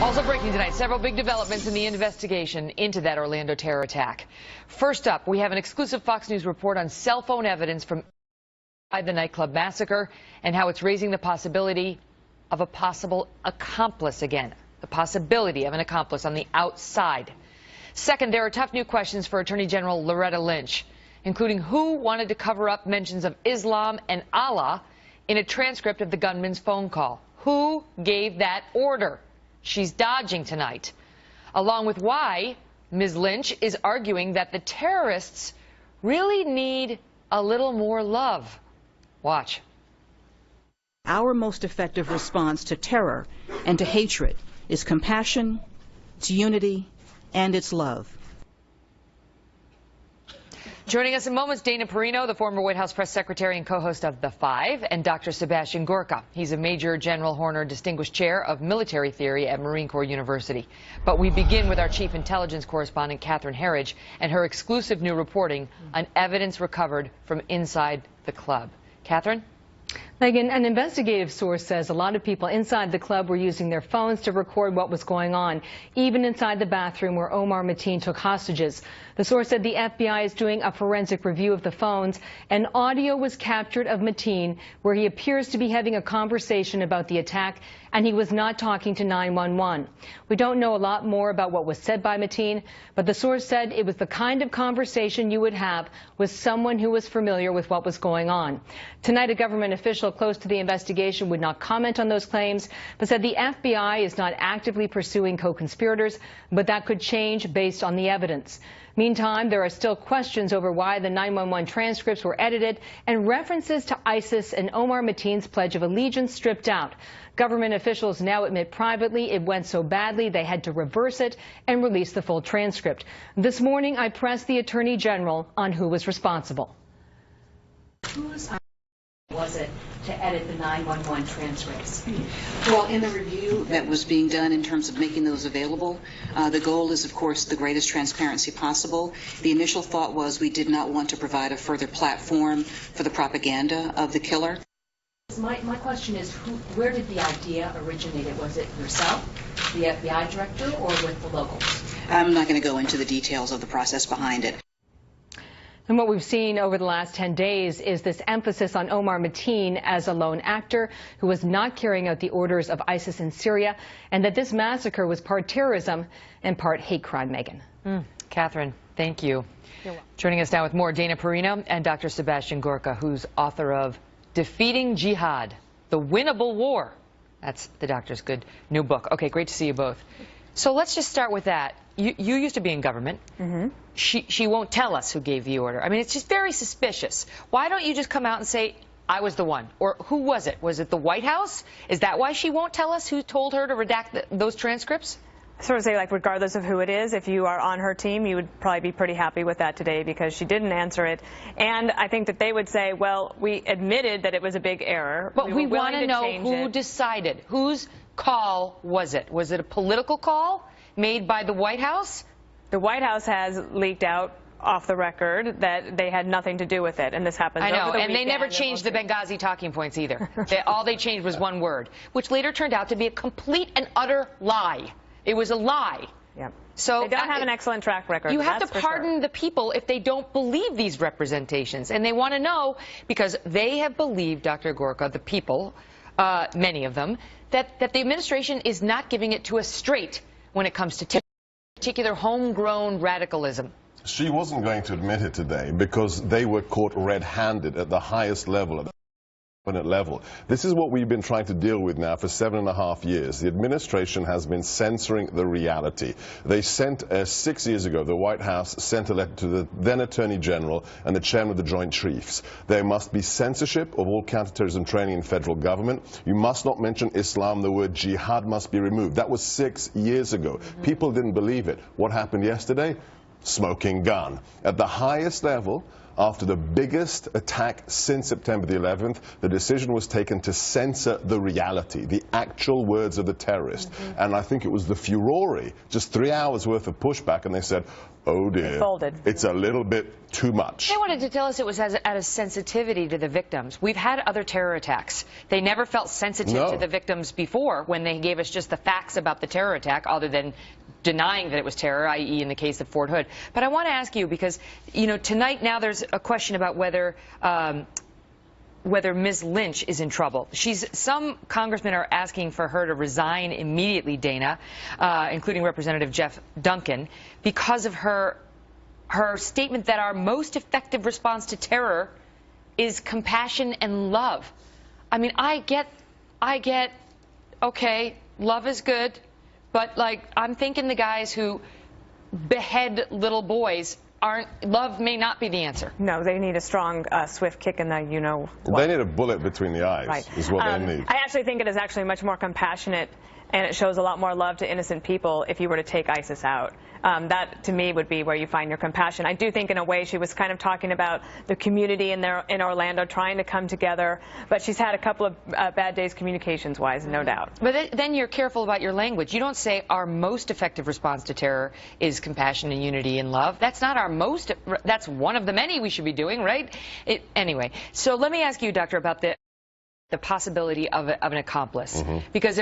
Also breaking tonight, several big developments in the investigation into that Orlando terror attack. First up, we have an exclusive Fox News report on cell phone evidence from the nightclub massacre and how it's raising the possibility of a possible accomplice again. The possibility of an accomplice on the outside. Second, there are tough new questions for Attorney General Loretta Lynch, including who wanted to cover up mentions of Islam and Allah in a transcript of the gunman's phone call. Who gave that order? She's dodging tonight, along with why Ms. Lynch is arguing that the terrorists really need a little more love. Watch. Our most effective response to terror and to hatred is compassion, it's unity, and it's love. Joining us in moments, Dana Perino, the former White House press secretary and co-host of The Five, and Dr. Sebastian Gorka. He's a Major General Horner Distinguished Chair of Military Theory at Marine Corps University. But we begin with our chief intelligence correspondent, Catherine Herridge, and her exclusive new reporting on evidence recovered from inside the club. Catherine? Megan, an investigative source says a lot of people inside the club were using their phones to record what was going on, even inside the bathroom where Omar Mateen took hostages. The source said the FBI is doing a forensic review of the phones, and audio was captured of Mateen where he appears to be having a conversation about the attack, and he was not talking to 911. We don't know a lot more about what was said by Mateen, but the source said it was the kind of conversation you would have with someone who was familiar with what was going on. Tonight, a government official close to the investigation would not comment on those claims, but said the FBI is not actively pursuing co-conspirators, but that could change based on the evidence. Meantime, there are still questions over why the 911 transcripts were edited and references to ISIS and Omar Mateen's Pledge of Allegiance stripped out. Government officials now admit privately it went so badly they had to reverse it and release the full transcript. This morning, I pressed the Attorney General on who was responsible. Whose was it to edit the 911 transcripts? Well, in the review that was being done in terms of making those available, the goal is, of course, the greatest transparency possible. The initial thought was we did not want to provide a further platform for the propaganda of the killer. My question is, where did the idea originate? Was it yourself, the FBI director, or with the locals? I'm not going to go into the details of the process behind it. And what we've seen over the last 10 days is this emphasis on Omar Mateen as a lone actor who was not carrying out the orders of ISIS in Syria, and that this massacre was part terrorism and part hate crime, Megan. Catherine, thank you. Joining us now with more, Dana Perino and Dr. Sebastian Gorka, who's author of Defeating Jihad, The Winnable War. That's the doctor's good new book. Okay, great to see you both. So let's just start with that. You used to be in government. She won't tell us who gave the order. I mean, it's just very suspicious. Why don't you just come out and say, I was the one? Or who was it? Was it the White House? Is that why she won't tell us who told her to redact those transcripts? I sort of say, like, regardless of who it is, if you are on her team, you would probably be pretty happy with that today because she didn't answer it. And I think that they would say, well, we admitted that it was a big error. But we want to know who decided. Whose call was it? Was it a political call made by the White House? The White House has leaked out off the record that they had nothing to do with it, and this happens over the weekend. And they never changed the Benghazi talking points either. All they changed was one word, which later turned out to be a complete and utter lie. It was a lie. Yeah. So they don't have an excellent track record. You have to pardon the people if they don't believe these representations, and they want to know because they have believed, Dr. Gorka, the people, many of them, that the administration is not giving it to us straight when it comes to particular homegrown radicalism. She wasn't going to admit it today because they were caught red-handed at the highest level, at the cabinet level. This is what we've been trying to deal with now for 7.5 years. The administration has been censoring the reality. They sent, 6 years ago, the White House sent a letter to the then Attorney General and the Chairman of the Joint Chiefs. There must be censorship of all counterterrorism training in federal government. You must not mention Islam. The word jihad must be removed. That was 6 years ago. People didn't believe it. What happened yesterday? Smoking gun. At the highest level after the biggest attack since September the 11th, the decision was taken to censor the reality, the actual words of the terrorist. And I think it was the furore, just 3 hours worth of pushback, and they said, oh dear, it's a little bit too much. They wanted to tell us it was out of sensitivity to the victims. We've had other terror attacks. They never felt sensitive to the victims before when they gave us just the facts about the terror attack, other than denying that it was terror, i.e. in the case of Fort Hood. But I want to ask you, because, you know, tonight now there's a question about whether Ms. Lynch is in trouble. Some congressmen are asking for her to resign immediately, Dana, including Representative Jeff Duncan, because of her statement that our most effective response to terror is compassion and love. I mean, I get, okay, love is good, but, like, I'm thinking the guys who behead little boys love may not be the answer. No, they need a strong, swift kick in the you-know-what. They need a bullet between the eyes, is what they need. I actually think it is actually much more compassionate, and it shows a lot more love to innocent people if you were to take ISIS out. That, to me, would be where you find your compassion. I do think, in a way, she was kind of talking about the community in Orlando trying to come together, but she's had a couple of bad days communications-wise, no doubt. But then you're careful about your language. You don't say our most effective response to terror is compassion and unity and love. That's not our most. That's one of the many we should be doing, right? Anyway, so let me ask you, Doctor, about the possibility of an accomplice, because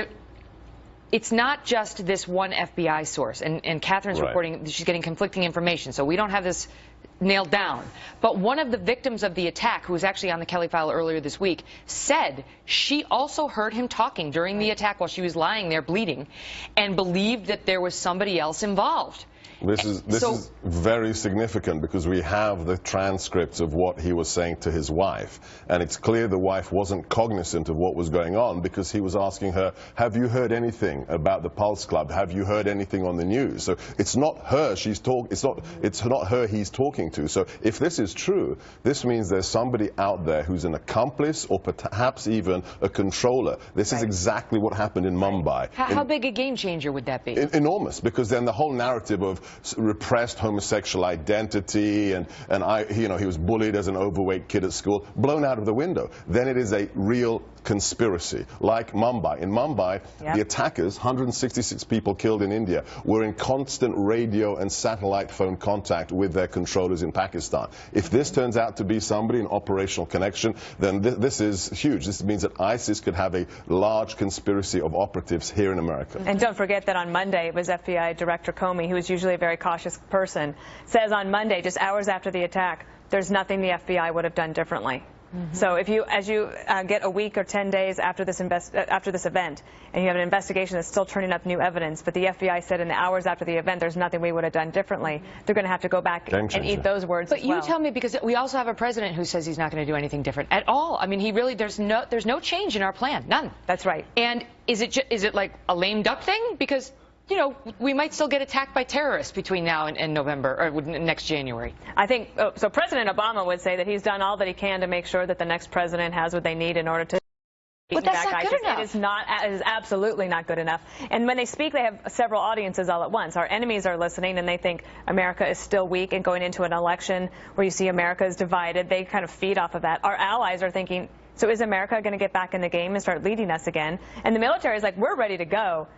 it's not just this one FBI source, and Catherine's reporting she's getting conflicting information, so we don't have this nailed down. But one of the victims of the attack, who was actually on the Kelly file earlier this week, said she also heard him talking during the attack while she was lying there bleeding, and believed that there was somebody else involved. This is very significant, because we have the transcripts of what he was saying to his wife, and it's clear the wife wasn't cognizant of what was going on, because he was asking her, have you heard anything about the Pulse Club? Have you heard anything on the news? So it's not her it's not her he's talking to. So if this is true, this means there's somebody out there who's an accomplice, or perhaps even a controller. This is exactly what happened in Mumbai. How big a game changer would that be? Enormous, because then the whole narrative of repressed homosexual identity and he was bullied as an overweight kid at school, blown out of the window. Then it is a real conspiracy, like Mumbai. In Mumbai, the attackers, 166 people killed in India, were in constant radio and satellite phone contact with their controllers in Pakistan. If this turns out to be somebody in operational connection, then this is huge. This means that ISIS could have a large conspiracy of operatives here in America. And don't forget that on Monday, it was FBI Director Comey, who is usually a very cautious person, says on Monday, just hours after the attack, there's nothing the FBI would have done differently. So as you get a week or 10 days after this event, and you have an investigation that's still turning up new evidence, but the FBI said in the hours after the event, there's nothing we would have done differently, they're going to have to go back and eat those words as well. But you tell me, because we also have a president who says he's not going to do anything different at all. I mean, there's no change in our plan, none. That's right. And is it like a lame duck thing? Because, you know, we might still get attacked by terrorists between now and November, or next January. I think, so President Obama would say that he's done all that he can to make sure that the next president has what they need in order to But that's not good enough. It is absolutely not good enough. And when they speak, they have several audiences all at once. Our enemies are listening, and they think America is still weak, and going into an election where you see America is divided, they kind of feed off of that. Our allies are thinking, so is America going to get back in the game and start leading us again? And the military is like, we're ready to go,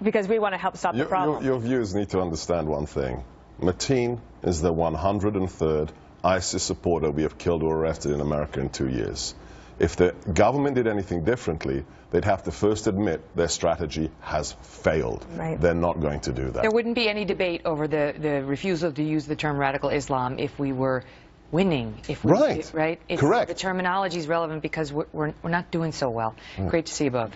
because we want to help stop the problem. Your viewers need to understand one thing. Mateen is the 103rd ISIS supporter we have killed or arrested in America in 2 years. If the government did anything differently, they'd have to first admit their strategy has failed. Right. They're not going to do that. There wouldn't be any debate over the refusal to use the term radical Islam if we were winning. Right? Correct. The terminology is relevant because we're not doing so well. Great to see you both.